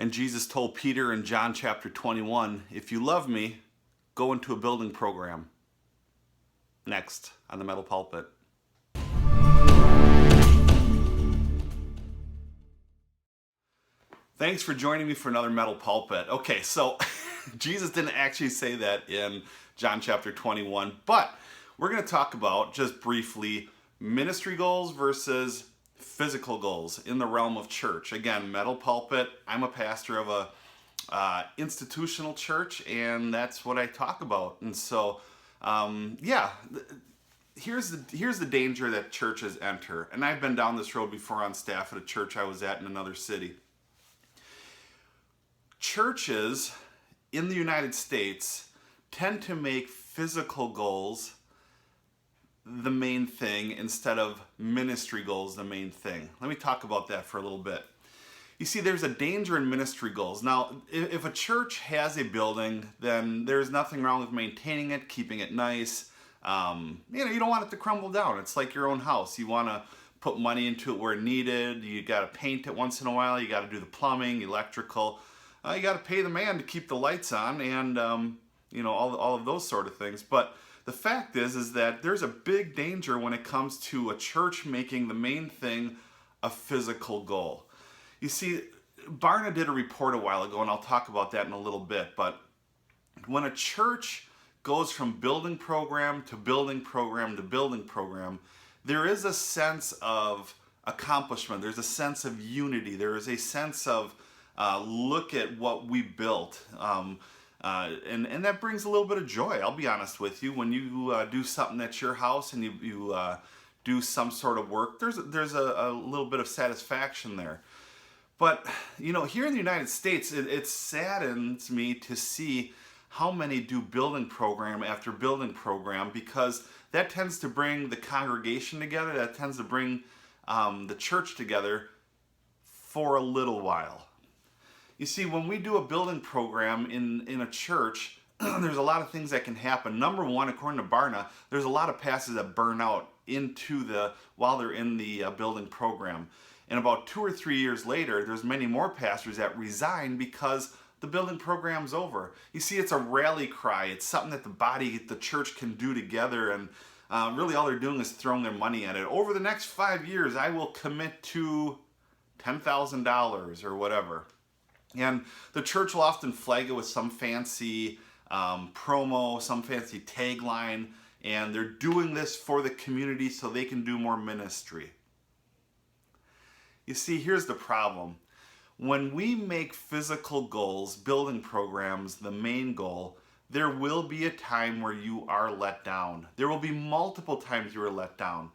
And Jesus told Peter in John chapter 21, if you love me, go into a building program. Next on the Metal Pulpit. Thanks for joining me for another Metal Pulpit. Okay, so Jesus didn't actually say that in John chapter 21, but we're going to talk about, just briefly, ministry goals versus physical goals in the realm of church. Again, Metal Pulpit, I'm a pastor of a institutional church, and that's what I talk about. And so, here's the danger that churches enter. And I've been down this road before on staff at a church I was at in another city. Churches in the United States tend to make physical goals the main thing instead of ministry goals the main thing. Let me talk about that for a little bit. You see, there's a danger in ministry goals. Now, if a church has a building, then there's nothing wrong with maintaining it, keeping it nice. You don't want it to crumble down. It's like your own house. You want to put money into it where needed. You got to paint it once in a while. You got to do the plumbing, electrical. You got to pay the man to keep the lights on, and all of those sort of things. But the fact is that there's a big danger when it comes to a church making the main thing a physical goal. You see, Barna did a report a while ago, and I'll talk about that in a little bit, but when a church goes from building program to building program to building program, there is a sense of accomplishment. There's a sense of unity. There is a sense of look at what we built. And that brings a little bit of joy, I'll be honest with you. When you do something at your house and you do some sort of work, there's a little bit of satisfaction there. But, here in the United States, it saddens me to see how many do building program after building program, because that tends to bring the congregation together, that tends to bring the church together for a little while. You see, when we do a building program in a church, there's a lot of things that can happen. Number one, according to Barna, there's a lot of pastors that burn out while they're in the building program. And about 2 or 3 years later, there's many more pastors that resign because the building program's over. You see, it's a rally cry. It's something that the church can do together, and really all they're doing is throwing their money at it. Over the next 5 years, I will commit to $10,000 or whatever. And the church will often flag it with some fancy promo, some fancy tagline, and they're doing this for the community so they can do more ministry. You see, here's the problem. When we make physical goals, building programs, the main goal, there will be a time where you are let down. There will be multiple times you are let down.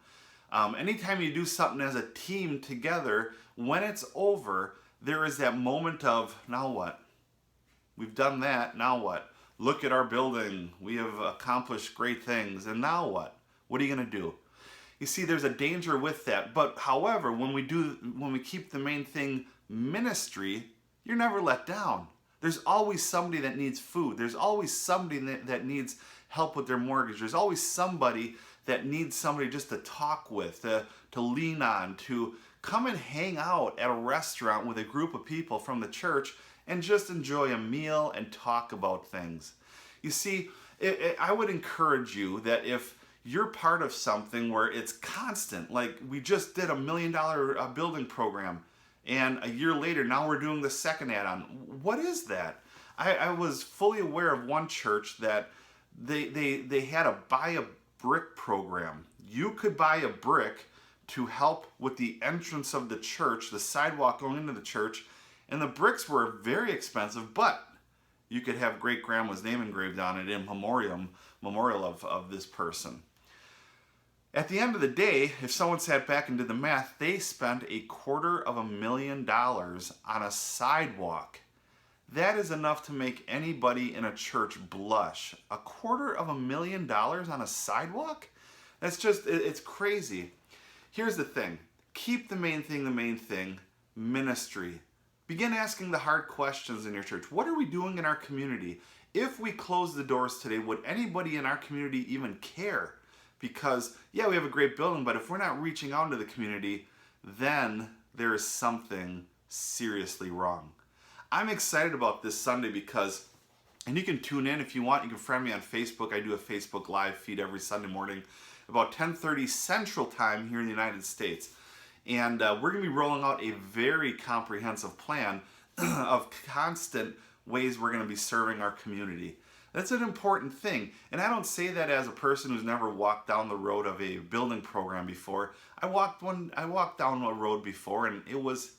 Anytime you do something as a team together, when it's over, there is that moment of, now what? We've done that, now what? Look at our building. We have accomplished great things, and now what? What are you going to do? You see, there's a danger with that. But however, when we keep the main thing ministry, you're never let down. There's always somebody that needs food. There's always somebody that needs help with their mortgage. There's always somebody that needs somebody just to talk with, to lean on, to come and hang out at a restaurant with a group of people from the church and just enjoy a meal and talk about things. You see, I would encourage you that if you're part of something where it's constant, like we just did $1 million building program, and a year later, now we're doing the second add-on. What is that? I was fully aware of one church that they had a buy a brick program. You could buy a brick to help with the entrance of the church, the sidewalk going into the church, and the bricks were very expensive, but you could have great grandma's name engraved on it in memorial of this person. At the end of the day, if someone sat back and did the math, they spent $250,000 on a sidewalk. That is enough to make anybody in a church blush. $250,000 on a sidewalk? That's just, it's crazy. Here's the thing. Keep the main thing, ministry. Begin asking the hard questions in your church. What are we doing in our community? If we close the doors today, would anybody in our community even care? Because, yeah, we have a great building, but if we're not reaching out into the community, then there is something seriously wrong. I'm excited about this Sunday because, and you can tune in if you want. You can friend me on Facebook. I do a Facebook live feed every Sunday morning about 10:30 Central Time here in the United States. And we're going to be rolling out a very comprehensive plan of constant ways we're going to be serving our community. That's an important thing. And I don't say that as a person who's never walked down the road of a building program before. I walked down a road before and it was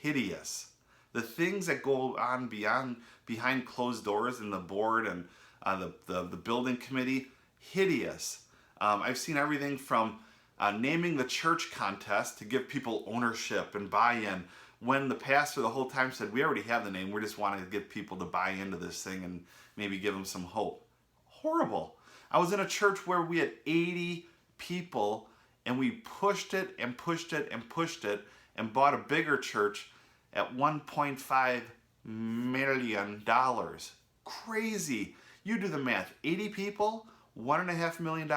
hideous. The things that go on behind closed doors in the board and the building committee, hideous. I've seen everything from naming the church contest to give people ownership and buy-in, when the pastor the whole time said, we already have the name, we just want to get people to buy into this thing and maybe give them some hope. Horrible. I was in a church where we had 80 people and we pushed it and pushed it and pushed it and bought a bigger church at $1.5 million. Crazy. You do the math. 80 people, $1.5 million.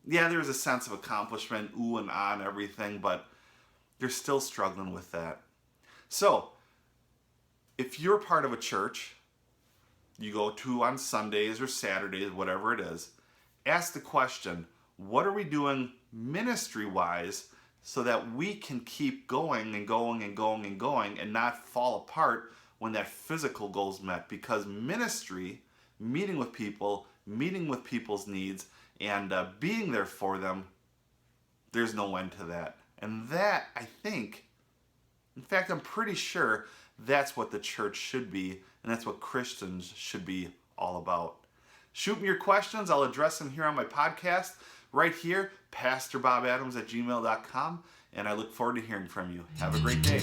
Yeah, there's a sense of accomplishment, ooh and ah and everything, but you're still struggling with that. So, if you're part of a church you go to on Sundays or Saturdays, whatever it is, ask the question, what are we doing ministry-wise so that we can keep going and going and going and going and not fall apart when that physical goal's met? Because ministry, meeting with people's needs, and being there for them, there's no end to that. And that, I think, in fact, I'm pretty sure that's what the church should be, and that's what Christians should be all about. Shoot me your questions. I'll address them here on my podcast, right here, pastorbobadams@gmail.com, and I look forward to hearing from you. Have a great day.